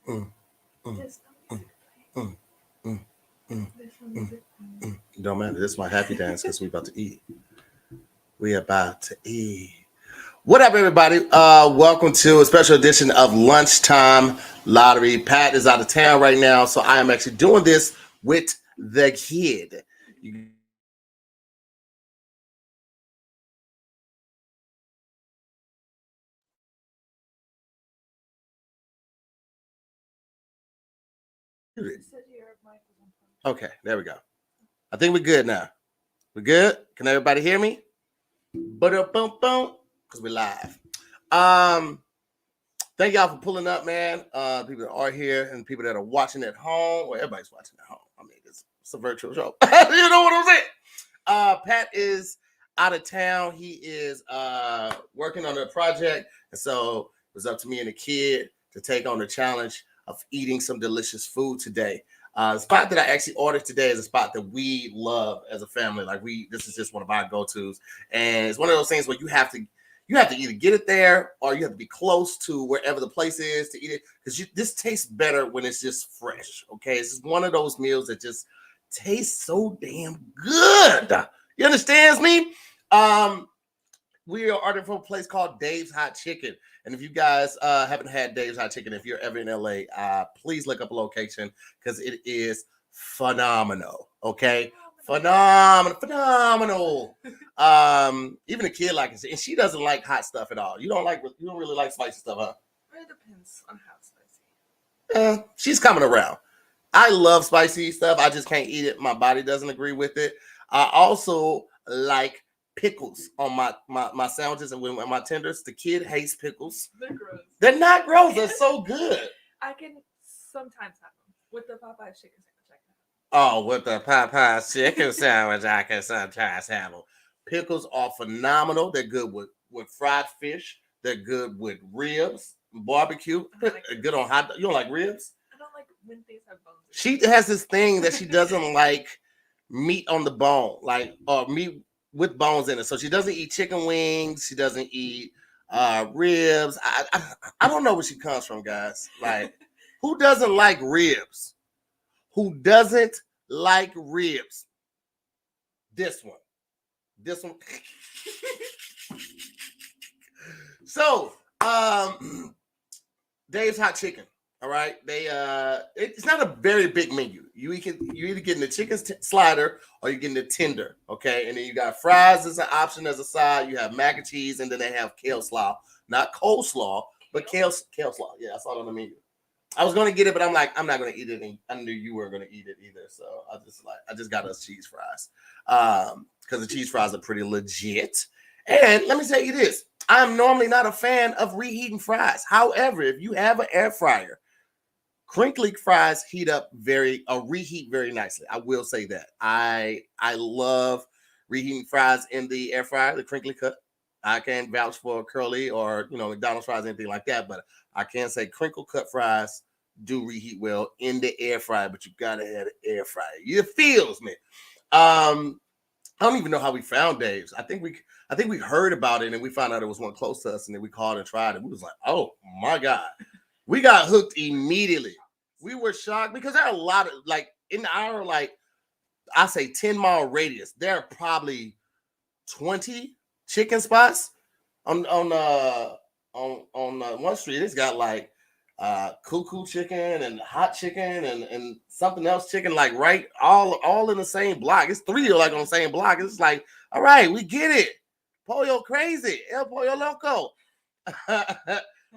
mm, mm, mm, mm, mm, mm, mm. Don't matter. This is my happy dance because we about to eat. We about to eat. What up, everybody? Welcome to a special edition of Lunchtime Lottery. Pat is out of town right now, so I am actually doing this with the kid. You guys know that the kid is muted. Okay, there we go. I think we're good now. We're good. Can everybody hear me? Boom, boom, boom. Because we're live. Thank y'all for pulling up, man. People that are here and people that are watching at home. Well, everybody's watching at home. I mean, it's a virtual show. You know what I'm saying? Pat is out of town. He is working on a project. And so it was up to me and the kid to take on the challenge of eating some delicious food today. The spot that I actually ordered today is a spot that we love as a family. This is just one of our go-tos. And it's one of those things where you have to either get it there or you have to be close to wherever the place is to eat it, because this tastes better when it's just fresh. Okay, it's just one of those meals that just tastes so damn good. You understand me? We are ordering from a place called Dave's Hot Chicken. And if you guys haven't had Dave's Hot Chicken, if you're ever in LA, please look up a location because it is phenomenal. Okay, phenomenal. Even a kid likes it, and she doesn't like hot stuff at all. You don't really like spicy stuff, huh? It depends on how spicy. She's coming around. I love spicy stuff. I just can't eat it. My body doesn't agree with it. I also like pickles on my sandwiches and with my tenders. The kid hates pickles. They're gross. They're not gross. They're so good. I can sometimes have them with the Popeye chicken sandwich. Oh, with the Popeye chicken sandwich, I can sometimes have them. Pickles are phenomenal. They're good with fried fish. They're good with ribs, barbecue. Like good on hot. You don't like ribs? I don't like when things have bones. She has this thing that she doesn't like meat on the bone, or meat with bones in it. So she doesn't eat chicken wings. She doesn't eat ribs. I don't know where she comes from, guys. Like, who doesn't like ribs? Who doesn't like ribs? This one. So, Dave's Hot Chicken. All right, it's not a very big menu. You're either getting the chicken slider or you're getting the tender. Okay, and then you got fries as an option as a side. You have mac and cheese, and then they have kale slaw, not coleslaw, but kale slaw. Yeah, I saw it on the menu. I was gonna get it, but I'm like, I'm not gonna eat it, and I knew you weren't gonna eat it either. So I just got us cheese fries, because the cheese fries are pretty legit. And let me tell you this: I'm normally not a fan of reheating fries. However, if you have an air fryer, crinkly fries reheat very nicely. I will say that. I love reheating fries in the air fryer, the crinkly cut. I can't vouch for curly or McDonald's fries, anything like that, but I can say crinkle cut fries do reheat well in the air fryer, but you gotta have an air fryer. It feels me. I don't even know how we found Dave's. I think we heard about it and we found out it was one close to us, and then we called and tried it. We was like, oh my God. We got hooked immediately. We were shocked because there are a lot of, in our, I say 10-mile radius, there are probably 20 chicken spots on one street. It's got cuckoo chicken and hot chicken and something else chicken, right, all in the same block. It's 3 on the same block. It's like, all right, we get it. Pollo crazy, El Pollo Loco.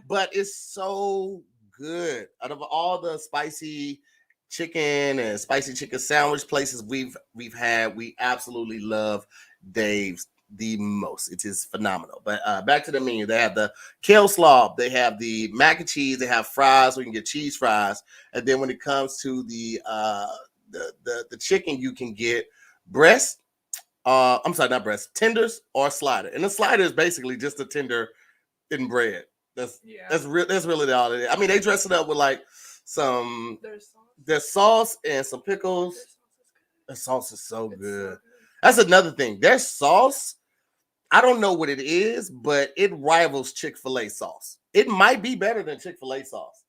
But it's so good. Out of all the spicy chicken and spicy chicken sandwich places we've had, we absolutely love Dave's the most. It is phenomenal. But back to the menu. They have the kale slaw, they have the mac and cheese, they have fries, so you can get cheese fries. And then when it comes to the chicken, you can get breast. I'm sorry, not breast, tenders or slider. And the slider is basically just a tender in bread. That's really all it is. I mean, they dress it up with some their sauce and some pickles. The sauce is so good. That's another thing. Their sauce, I don't know what it is, but it rivals Chick-fil-A sauce. It might be better than Chick-fil-A sauce.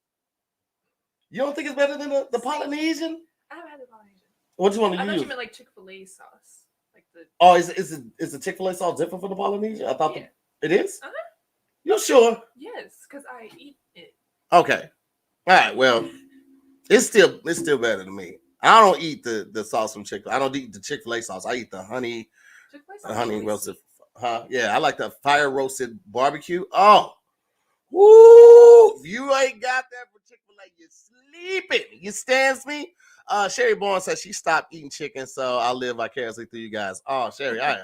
You don't think it's better than the Polynesian? I haven't had the Polynesian. What you want I to thought use? you meant like Chick-fil-A sauce, like the. Oh, is the Chick-fil-A sauce different for the Polynesian? I thought Yeah. it is. Uh-huh. You sure? Yes, because I eat it. Okay. All right. Well, it's still better than me. I don't eat the sauce from Chick-fil-A. I don't eat the Chick-fil-A sauce. I eat the honey Chick-fil-A the sauce is honey really roasted. sweet. Huh? Yeah, I like the fire roasted barbecue. Oh, woo! If you ain't got that from Chick-fil-A, you're sleeping. You stands me? Sherry Bourne says she stopped eating chicken, so I'll live vicariously through you guys. Oh, Sherry, I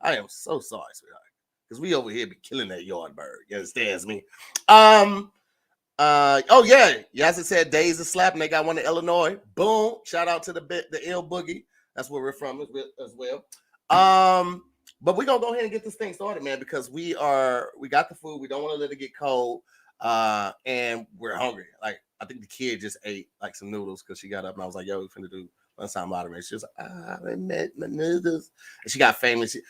am so sorry, sweetheart. Because we over here be killing that yard bird. You understands me? Oh yeah, yes, it said Days of Slap, and they got one in Illinois. Boom! Shout out to the ill boogie. That's where we're from as well. But we're gonna go ahead and get this thing started, man, because we got the food. We don't want to let it get cold. And we're hungry. Like I think the kid just ate like some noodles because she got up and I was like, yo, we finna do lunchtime moderation. She was like, I made my noodles. And she got fancy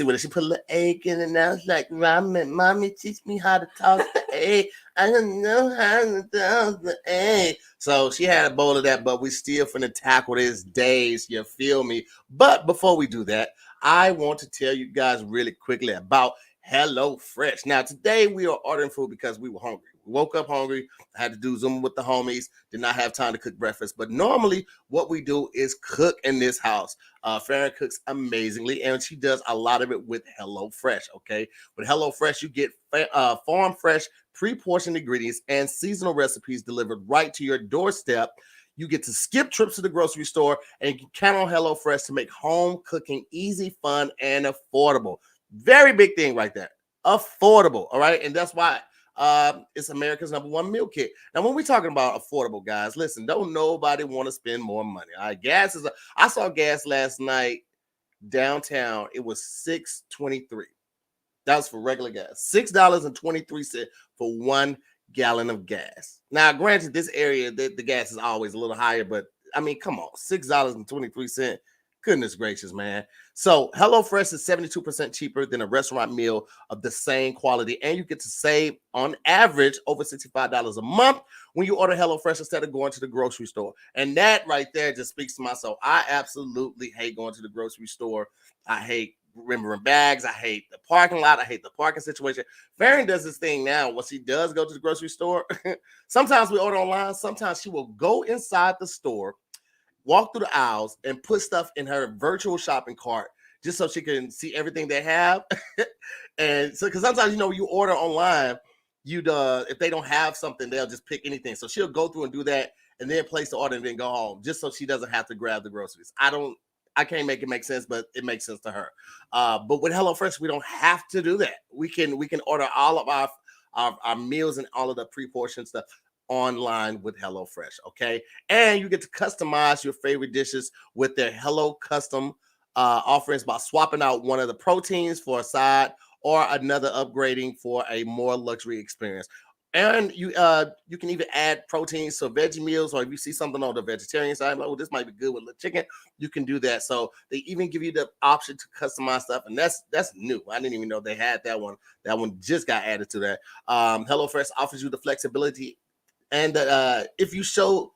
with it. She put a little egg in it. And I was like, mommy, teach me how to toss the egg. I don't know how to toss the egg. So she had a bowl of that, but we still finna tackle this days. You feel me? But before we do that, I want to tell you guys really quickly about HelloFresh. Now, today we are ordering food because we were hungry. We woke up hungry. I had to do Zoom with the homies. Did not have time to cook breakfast. But normally what we do is cook in this house. Farron cooks amazingly, and she does a lot of it with HelloFresh, okay? With HelloFresh, you get farm fresh, pre-portioned ingredients and seasonal recipes delivered right to your doorstep. You get to skip trips to the grocery store, and you can count on HelloFresh to make home cooking easy, fun, and affordable. Very big thing right there. Affordable, all right? And that's why it's America's #1 meal kit. Now, when we're talking about affordable, guys, listen, don't nobody want to spend more money. All right, I saw gas last night downtown. It was $6.23. That was for regular gas. $6.23 for 1 gallon of gas. Now, granted, this area, the gas is always a little higher, but I mean, come on, $6.23. Goodness gracious, man. So HelloFresh is 72% cheaper than a restaurant meal of the same quality, and you get to save on average over $65 a month when you order HelloFresh instead of going to the grocery store. And that right there just speaks to my soul. I absolutely hate going to the grocery store. I hate remembering bags. I hate the parking lot. I hate the parking situation. Farron does this thing now. When she does go to the grocery store, sometimes we order online. Sometimes she will go inside the store, walk through the aisles, and put stuff in her virtual shopping cart just so she can see everything they have. And so, because sometimes, you order online, if they don't have something, they'll just pick anything. So she'll go through and do that and then place the order and then go home just so she doesn't have to grab the groceries. I can't make it make sense, but it makes sense to her. But with HelloFresh, we don't have to do that. We can order all of our meals and all of the pre-portioned stuff online with HelloFresh, okay? And you get to customize your favorite dishes with their Hello Custom offerings by swapping out one of the proteins for a side or another upgrading for a more luxury experience. And you can even add proteins to veggie meals, or if you see something on the vegetarian side, like, oh, this might be good with the chicken, you can do that. So they even give you the option to customize stuff, and that's new. I didn't even know they had that one. That one just got added to that. HelloFresh offers you the flexibility, and if you should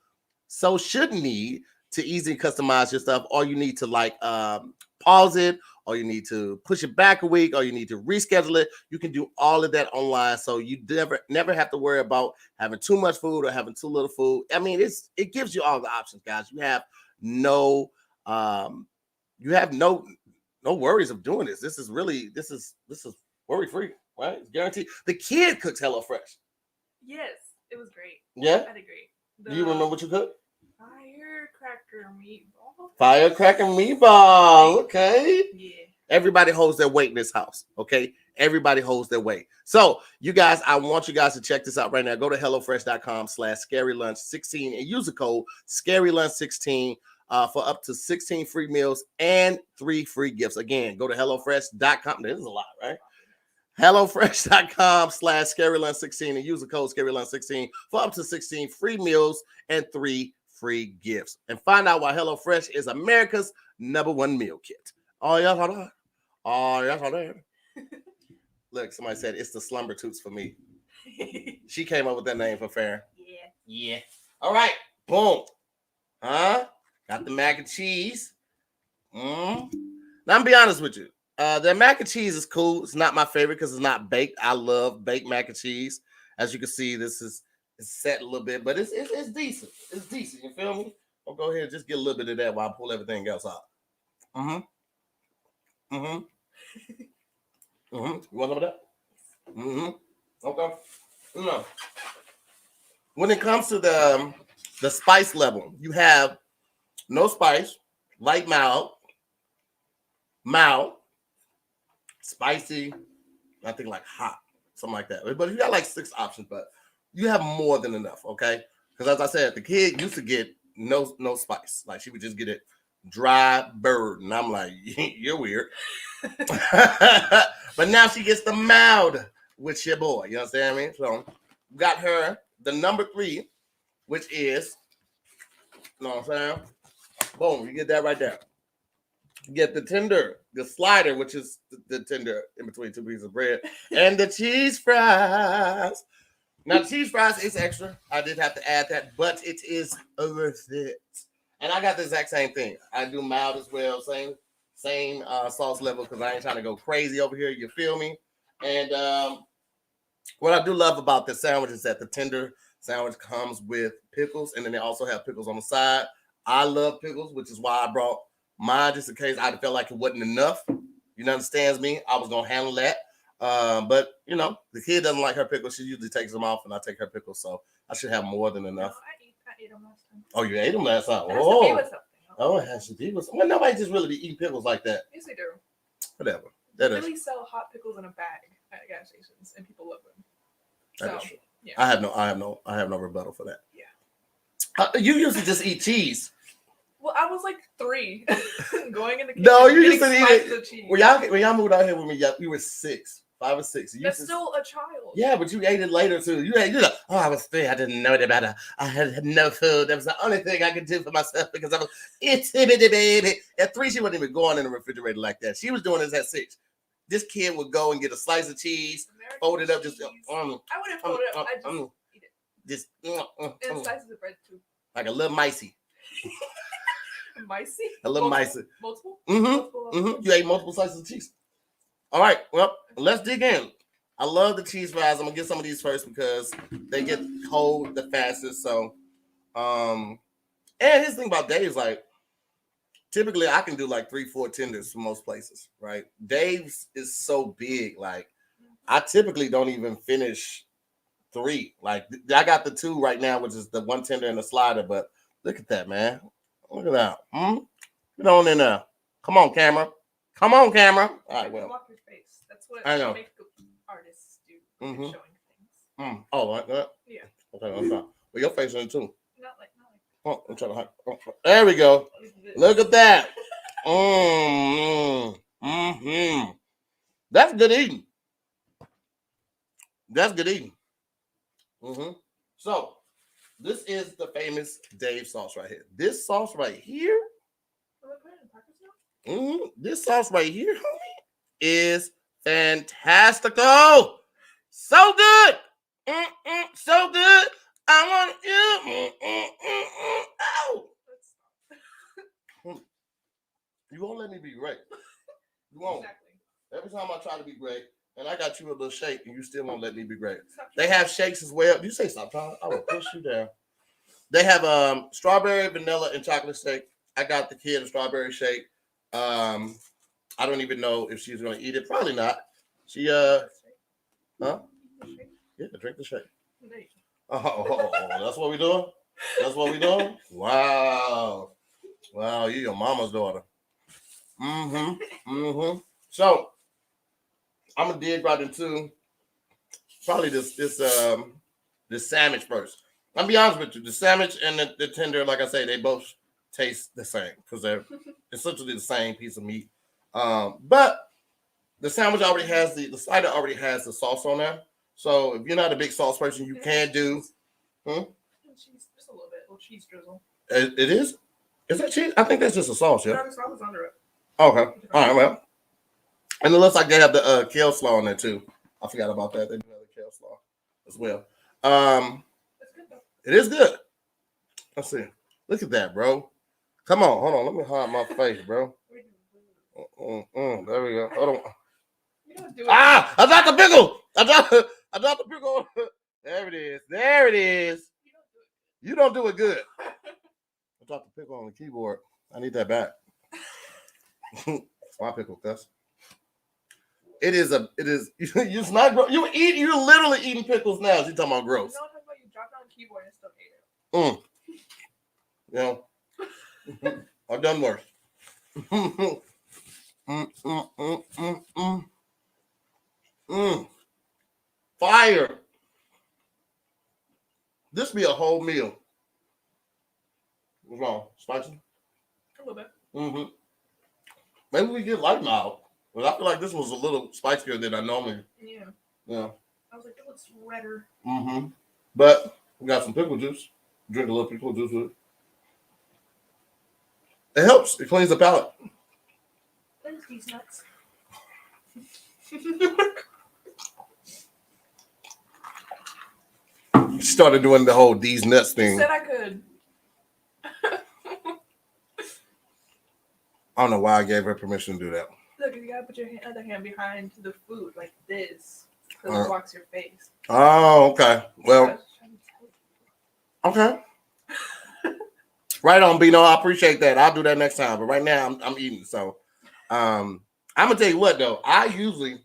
need to easily customize your stuff, or you need to pause it, or you need to push it back a week, or you need to reschedule it, you can do all of that online. So you never have to worry about having too much food or having too little food. I mean, it gives you all the options, guys. You have no no worries of doing this. This is worry free, right? It's guaranteed. The kid cooks HelloFresh. Yes, it was great. Yeah, I'd agree. do you remember what you cooked? Firecracker meatball. Firecracker meatball. Okay. Yeah. Everybody holds their weight in this house. Okay. Everybody holds their weight. So, you guys, I want you guys to check this out right now. Go to HelloFresh.com/ScaryLunch16 and use the code ScaryLunch16 for up to 16 free meals and 3 free gifts. Again, go to HelloFresh.com. This is a lot, right? HelloFresh.com/ScaryLunch16 and use the code ScaryLunch16 for up to 16 free meals and 3 free gifts. And find out why HelloFresh is America's #1 meal kit. Oh, yes, I know. Oh, yes, I know. Look, somebody said it's the slumber toots for me. She came up with that name for Farron. Yeah. Yeah. All right. and cheese. Now, I'm be honest with you. The mac and cheese is cool. It's not my favorite because it's not baked. I love baked mac and cheese. As you can see, this is it's set a little bit, but it's decent. It's decent. You feel me? I'll go ahead and just get a little bit of that while I pull everything else out. You want some of that? Okay. No. When it comes to the spice level, you have no spice, light mild, spicy, I think like hot, something like that. But you got like 6 options, but you have more than enough, okay? Because as I said, the kid used to get no spice. Like she would just get it dry bird. And I'm like, you're weird. But now she gets the mild with your boy. You understand me? So got her the number 3, which is, you know what I'm saying? Boom, you get that right there. You get the tender, the slider, which is the tender in between 2 pieces of bread, and the cheese fries. Now, the cheese fries is extra. I did have to add that, but it is worth it. And I got the exact same thing. I do mild as well, same sauce level, because I ain't trying to go crazy over here. You feel me? And what I do love about this sandwich is that the tender sandwich comes with pickles, and then they also have pickles on the side. I love pickles, which is why I brought mine, just in case I felt like it wasn't enough. You know, understands me. I was gonna handle that. But you know, the kid doesn't like her pickles. She usually takes them off, and I take her pickles, so I should have more than enough. No, I ate them last time. Oh, you ate them last time? It has to be with something. Well, nobody just really be eating pickles like that. Yes, they do. Whatever. They really sell hot pickles in a bag at gas stations, and people love them. That is true. Yeah. I have no rebuttal for that. Yeah. You used to just eat cheese. Well, I was like 3 going in the kitchen. No, you used to eat it. When y'all moved out here with me, we were 6, 5 or 6. That's still a child. Yeah, but you ate it later too. You like, oh, I was 3. I didn't know about I had no food. That was the only thing I could do for myself because I was itty bitty baby. At 3, she wasn't even going in the refrigerator like that. She was doing this at 6. This kid would go and get a slice of cheese, fold it up, just I wouldn't fold it up. I just eat it. Just and slices of bread too. Like a little micey. Micey? A little micey. Multiple? You ate multiple slices of cheese. All right, well, let's dig in. I love the cheese fries. I'm gonna get some of these first because they get cold the fastest. So, and his thing about Dave's, like, typically I can do like 3-4 tenders for most places, right? Dave's is so big, like I typically don't even finish 3. Like I got the 2 right now, which is the 1 tender and the slider. But look at that, man. Look at that. Get on in there. Come on, camera. Come on, camera. All right, well. Block your face. That's what I know. makeup artists do. Showing things. Oh, like that? Yeah. Okay, I'm sorry. Well, your face in it too. Not like. Oh, I'm trying to. There we go. Look at that. That's good eating. That's good eating. So, this is the famous Dave sauce right here. This sauce right here. This sauce right here, homie, is fantastical. So good. So good. I want you. Oh. You won't let me be great. You won't. Exactly. Every time I try to be great, and I got you a little shake, and you still won't let me be great. They have shakes as well. You say stop, Tom. I will push you down. They have strawberry, vanilla, and chocolate shake. I got the kid a strawberry shake. I don't even know if she's gonna eat it. Probably not. She Yeah, drink the shake. Oh, that's what we doing? That's what we doing? Wow. Wow, you your mama's daughter. So I'm gonna dig right into probably this sandwich first. I'll be honest with you, the sandwich and the tender, like I say, they both taste the same because they're essentially the same piece of meat. But the sandwich already has the slider already has the sauce on there. So if you're not a big sauce person, you can do. Cheese, just a little cheese drizzle. It is? Is that cheese? I think that's just a sauce, yeah. No, the sauce is under it. Okay. All right, well. And it looks like they have the kale slaw on there too. I forgot about that. They do have the kale slaw as well. It's good though. It is good. Let's see. Look at that, bro. Come on, hold on. Let me hide my face, bro. There we go. Hold on. You don't do it. Ah! I dropped the pickle. I dropped the pickle. There it is. There it is. You don't do it good. I dropped the pickle on the keyboard. I need that back. It's my pickle, cuz. It is. It's not gross. You're literally eating pickles now. She's talking about gross. No, I'm talking about you dropped it on the keyboard and still ate it. You know, I've done worse. Fire. This be a whole meal. What's wrong? Spicy? A little bit. Maybe we get light mild. But I feel like this was a little spicier than I normally. Yeah. Yeah. I was like, it looks redder. But we got some pickle juice. Drink a little pickle juice with it. It helps. It cleans the palate. There's these nuts. Started doing the whole these nuts thing. You said I could. I don't know why I gave her permission to do that. Look, you gotta put your other hand behind the food like this. Because it blocks your face. Oh, okay. Well, okay. Right on, Bino. I appreciate that. I'll do that next time. But right now, I'm eating. So, I'm gonna tell you what though. I usually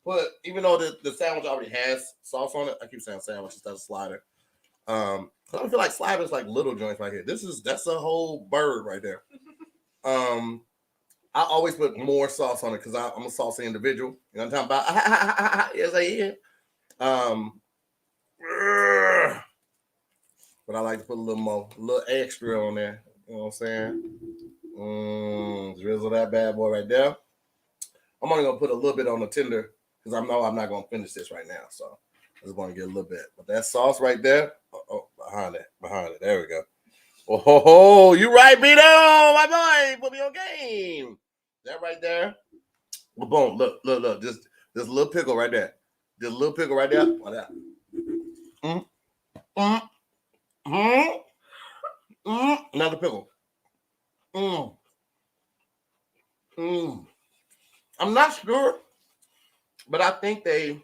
put, even though the sandwich already has sauce on it. I keep saying sandwich instead of slider. I don't feel like sliders like little joints right here. That's a whole bird right there. I always put more sauce on it because I'm a saucy individual. You know what I'm talking about? Yes, I am. But I like to put a little extra on there. You know what I'm saying? Drizzle that bad boy right there. I'm only gonna put a little bit on the tender because I know I'm not gonna finish this right now. So I just want to get a little bit. But that sauce right there, behind it. There we go. Oh, you right, Bino, my boy. Put me on game. That right there. Boom. Look. Just this little pickle right there. This little pickle right there. Like that. Another pickle. I'm not sure, but I think they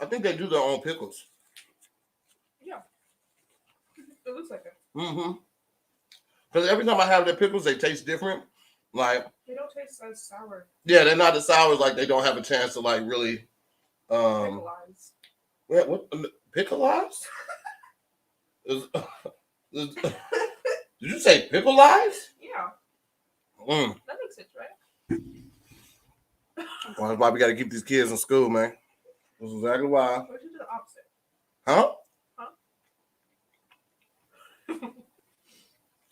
do their own pickles. Yeah. It looks like it. Because every time I have their pickles, they taste different. Like they don't taste as sour. Yeah, they're not as sour. Like they don't have a chance to like really Pickleize. What pickleize? Did you say pickleize? Yeah. That makes sense, right? Well, that's why we got to keep these kids in school, man. That's exactly why. Or should do the opposite. Huh?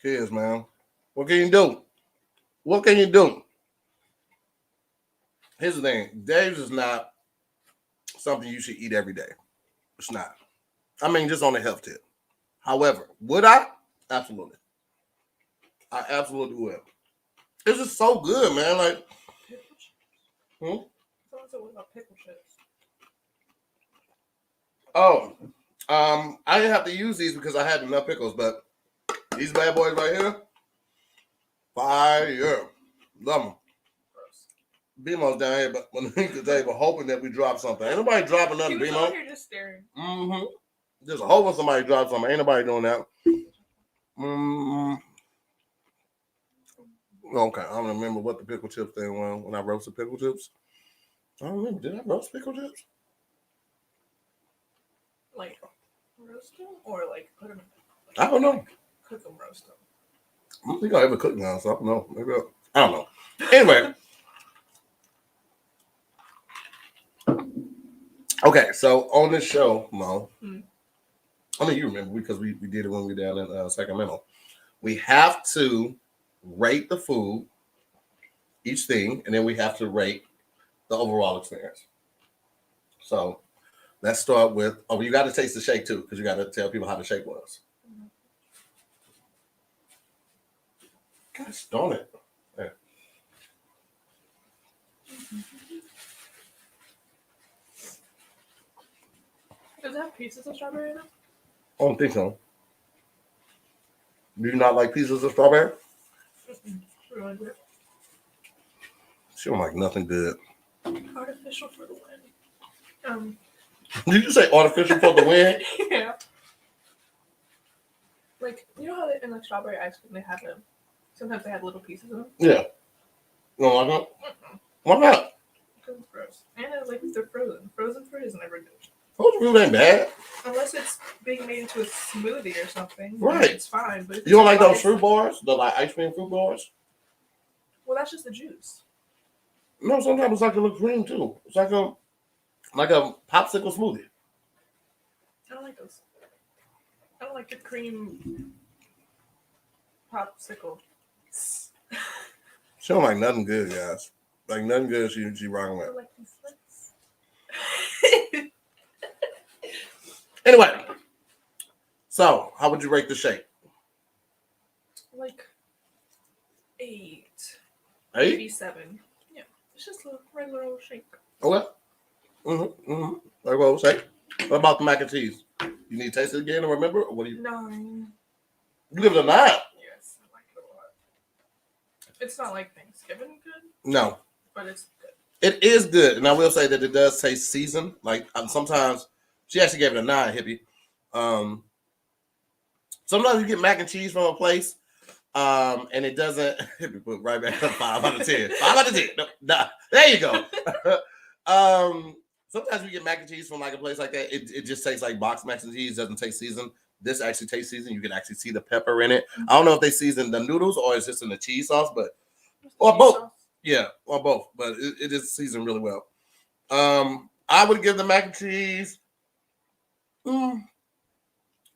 Kids, man. What can you do? Here's the thing. Dave's is not something you should eat every day. It's not. I mean, just on the health tip. However, would I? Absolutely. I absolutely would. It's just so good, man. Like, Someone said, what about pickle chips? Oh, I didn't have to use these because I had enough pickles, but these bad boys right here, fire. Love them. BMO's down here, but when the table, hoping that we drop something. Ain't nobody dropping nothing, BMO. He was here just staring. Just hoping somebody drops something. Ain't nobody doing that. Okay, I don't remember what the pickle chips thing was when I roasted pickle chips. I don't remember. Did I roast pickle chips? Like roast them or like put them? I don't know. Cook them, roast them. I don't think I ever cooked now, so I don't know. Maybe I don't know. Anyway. Okay, so on this show, Mo, I mean, you remember because we did it when we were down in Sacramento. We have to rate the food, each thing, and then we have to rate the overall experience. So let's start with, you got to taste the shake too, because you got to tell people how the shake was. Gosh darn it. There. Does it have pieces of strawberry in it? I don't think so. Do you not like pieces of strawberry? Really good. She don't like nothing good. Artificial for the win. Did you say artificial for the win? Yeah. Like, you know how they, in like strawberry ice cream they have them. Sometimes they have little pieces of them. Yeah. You don't like that? Why not? Because it's gross. And it's like they're frozen. Frozen fruit is never good. Frozen fruit ain't bad. Unless it's being made into a smoothie or something. Right. It's fine. But if You don't like those ice- fruit bars? The like ice cream fruit bars? Well, that's just the juice. No, sometimes it's like a little cream too. It's like a popsicle smoothie. I don't like those. I don't like the cream popsicle. She don't like nothing good, guys. Like nothing good. She rocking I with. like these slips. Anyway, so how would you rate the shake? Like 8. 8? Maybe 7. Yeah. It's just a regular old shake. Okay. Like what I was saying. What about the mac and cheese? You need to taste it again and remember? Or what do you? 9. You give it a 9? Yes, I like it a lot. It's not like Thanksgiving good, No. but it's good. It is good, and I will say that it does taste seasoned. Like sometimes she actually gave it a 9, hippie. Sometimes you get mac and cheese from a place, and it doesn't. Hippie put right back up 5 out of 10. 5 out of 10. No, nah. There you go. Sometimes we get mac and cheese from like a place like that. It just tastes like boxed mac and cheese. Doesn't taste seasoned. This actually tastes seasoned. You can actually see the pepper in it. I don't know if they season the noodles or it's just in the cheese sauce, but or both. Sauce. Yeah, or both. But it is seasoned really well. I would give the mac and cheese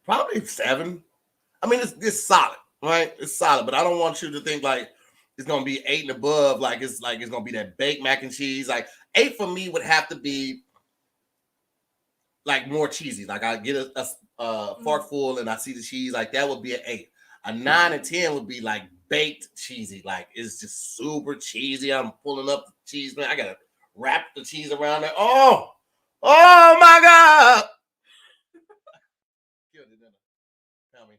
probably 7. I mean, it's solid, right? It's solid, but I don't want you to think like it's gonna be 8 and above. Like it's gonna be that baked mac and cheese. Like 8 for me would have to be like more cheesy. Like I get a fork full and I see the cheese. Like that would be an 8. A 9 and 10 would be like baked cheesy. Like it's just super cheesy. I'm pulling up the cheese, man. I gotta wrap the cheese around there. Oh my God. Killed it, didn't I? Tell me.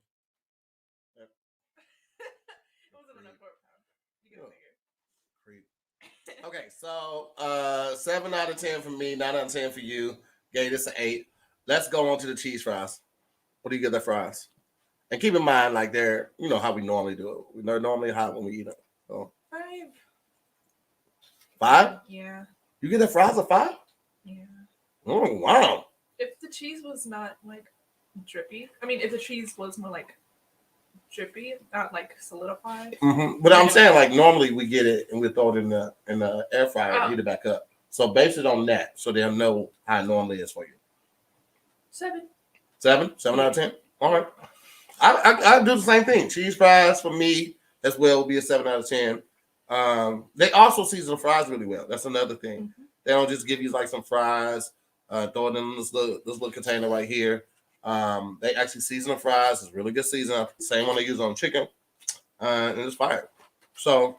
It wasn't enough for a pound. You get bigger. Creep. Okay, so 7 out of 10 for me, 9 out of 10 for you. Gave this an 8. Let's go on to the cheese fries. What do you give the fries? And keep in mind, like they're, you know how we normally do it. They're normally hot when we eat them. So 5. 5? Yeah. You get the fries a 5? Yeah. Oh wow. If the cheese was not like drippy, I mean, if the cheese was more like drippy, not like solidified. But I'm saying like normally we get it and we throw it in the air fryer and heat it back up. So base it on that so they'll know how it normally is for you. 7. 7? 7 out of 10? All right. I do the same thing. Cheese fries for me as well will be a 7 out of 10. They also season the fries really well. That's another thing. They don't just give you like some fries, throw it in this little container right here. They actually season the fries. It's really good season. Same one they use on chicken. And it's fire. So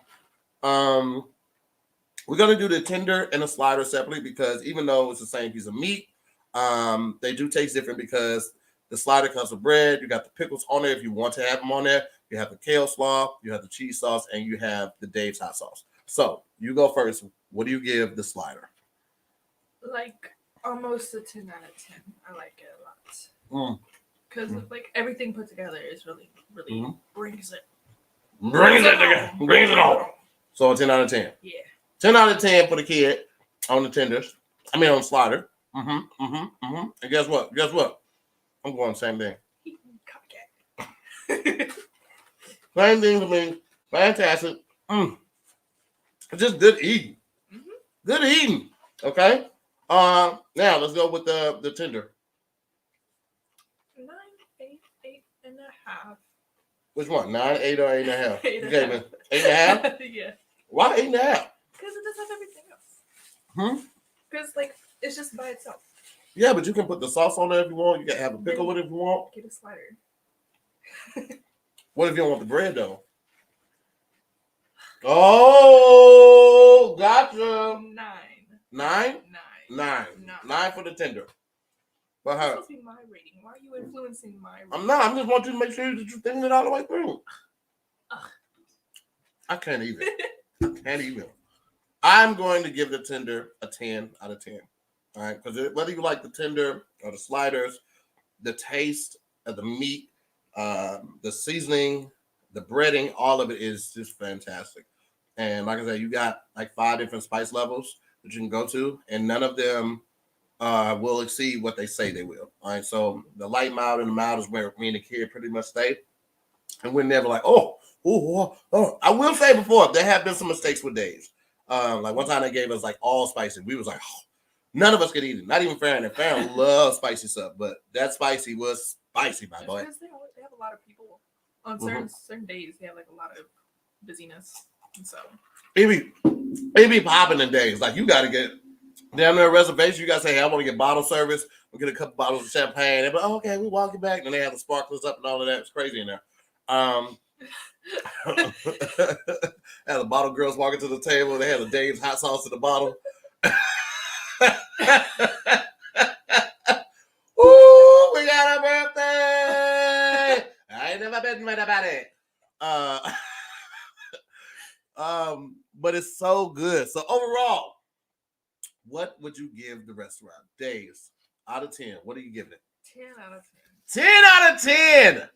we're gonna do the tender and the slider separately because even though it's the same piece of meat, they do taste different because the slider comes with bread. You got the pickles on there if you want to have them on there. You have the kale slaw, you have the cheese sauce, and you have the Dave's hot sauce. So you go first. What do you give the slider? Like almost a 10 out of 10. I like it a lot. Because like everything put together is really brings it. Brings it on. So a 10 out of 10. Yeah. 10 out of 10 for the kid on the tenders. I mean on the slider. And guess what? I'm going the same thing. Same thing to me. Fantastic. It's just good eating. Good eating. Okay. Now let's go with the tender. 9, 8 and a half. Which one? 9, 8, or 8 and a half? 8 You gave me 8 and a half? Yeah. Why 8 and a half? Because it does have everything else. Because like it's just by itself. Yeah, but you can put the sauce on there if you want. You can have a pickle with it if you want. Get a slider. What if you don't want the bread though? Oh, gotcha. 9. 9? 9. 9 for the tender. But It's supposed to be my rating. Why are you influencing my rating? I'm not. I just want you to make sure that you're thinking it all the way through. Ugh. I can't even. I'm going to give the tender a 10 out of 10. All right, because whether you like the tender or the sliders, the taste of the meat, the seasoning, the breading, all of it is just fantastic. And like I said, you got like 5 different spice levels that you can go to, and none of them will exceed what they say they will. All right, so the light, mild, and the mild is where me and the kid pretty much stay, and we're never like, oh. I will say before there have been some mistakes with Dave's. Like one time they gave us like all spicy. We was like, oh, none of us could eat it. Not even Farron. And Farron loves spicy stuff, but that spicy was spicy, my boy. Because they have a lot of people on certain days. They have like a lot of busyness, and so it be popping in days. Like you got to get down there a reservation. You got to say, hey, I want to get bottle service. We'll get a couple bottles of champagne. They're like, oh, okay, we walk it back. And they have the sparklers up and all of that. It's crazy in there. Had the bottle girls walking to the table. They had the Dave's hot sauce in the bottle. Ooh, we got a birthday! I ain't never been mad about it. But it's so good. So overall, what would you give the restaurant? Dave's out of 10. What are you giving it? 10 out of 10. 10 out of 10.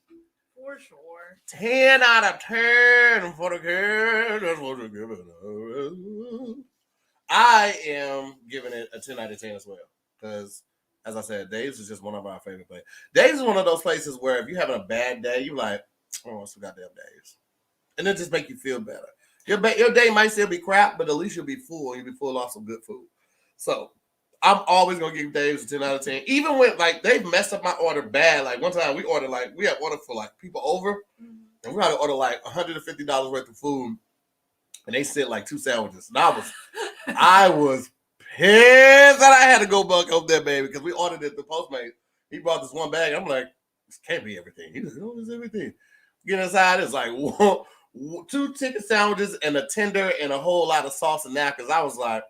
For sure. 10 out of 10 for the kid. That's what you're giving it. I am giving it a 10 out of 10 as well. Because, as I said, Dave's is just one of our favorite places. Dave's is one of those places where if you're having a bad day, you're like, oh, it's goddamn Dave's. And it just make you feel better. Your day might still be crap, but at least you'll be full. You'll be full off some good food. So, I'm always going to give Dave's a 10 out of 10. Even when, like, they've messed up my order bad. Like, one time we had ordered for, like, people over. And we had to order, like, $150 worth of food. And they sent, like, 2 sandwiches. And I was pissed that I had to go back up there, baby. Because we ordered it, the Postmate. He brought this one bag. I'm like, this can't be everything. He doesn't know it's everything. Get inside, it's like 2 chicken sandwiches and a tender and a whole lot of sauce and napkins. I was like,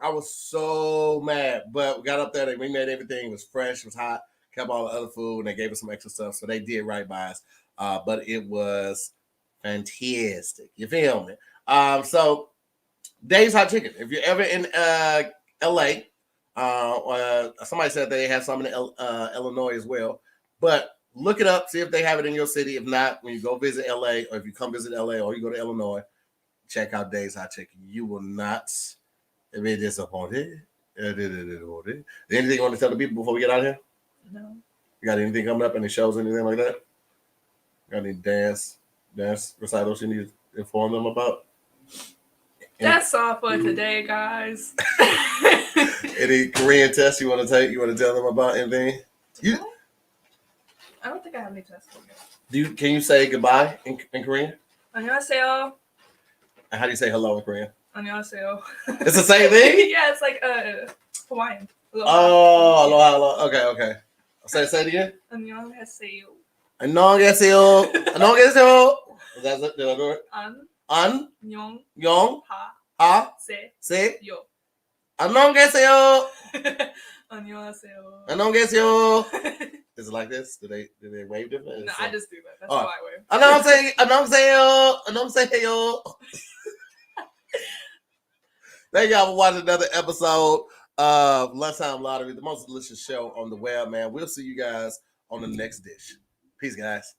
I was so mad, but we got up there. We made everything. It was fresh. It was hot. Kept all the other food, and they gave us some extra stuff. So they did right by us. But it was fantastic. You feel me? So Dave's Hot Chicken. If you're ever in LA, somebody said they have some in Illinois as well. But look it up. See if they have it in your city. If not, when you go visit LA, or if you come visit LA, or you go to Illinois, check out Dave's Hot Chicken. You will not be disappointed. Anything you want to tell the people before we get out of here? No. You got anything coming up? Any shows, anything like that? Got any dance recitals you need to inform them about? That's all for today, guys. Any Korean tests you want to take? You want to tell them about anything? I don't think I have any tests. Can you say goodbye in Korean? 안녕하세요. And how do you say hello in Korean? 안녕하세요. It's the same thing? Yeah, it's like Hawaiian. Oh, aloha. Okay. Say it again. 안녕하세요. 안녕하세요. 안녕하세요. Is that it? Did I do it? 안녕. 하. 세. 요. 안녕하세요. 안녕하세요. 안녕하세요. Is it like this? Do they wave different? No, I just do that. That's how I wave. 안녕하세요. Thank y'all for watching another episode of Lunchtime Lottery, the most delicious show on the web, man. We'll see you guys on the next dish. Peace, guys.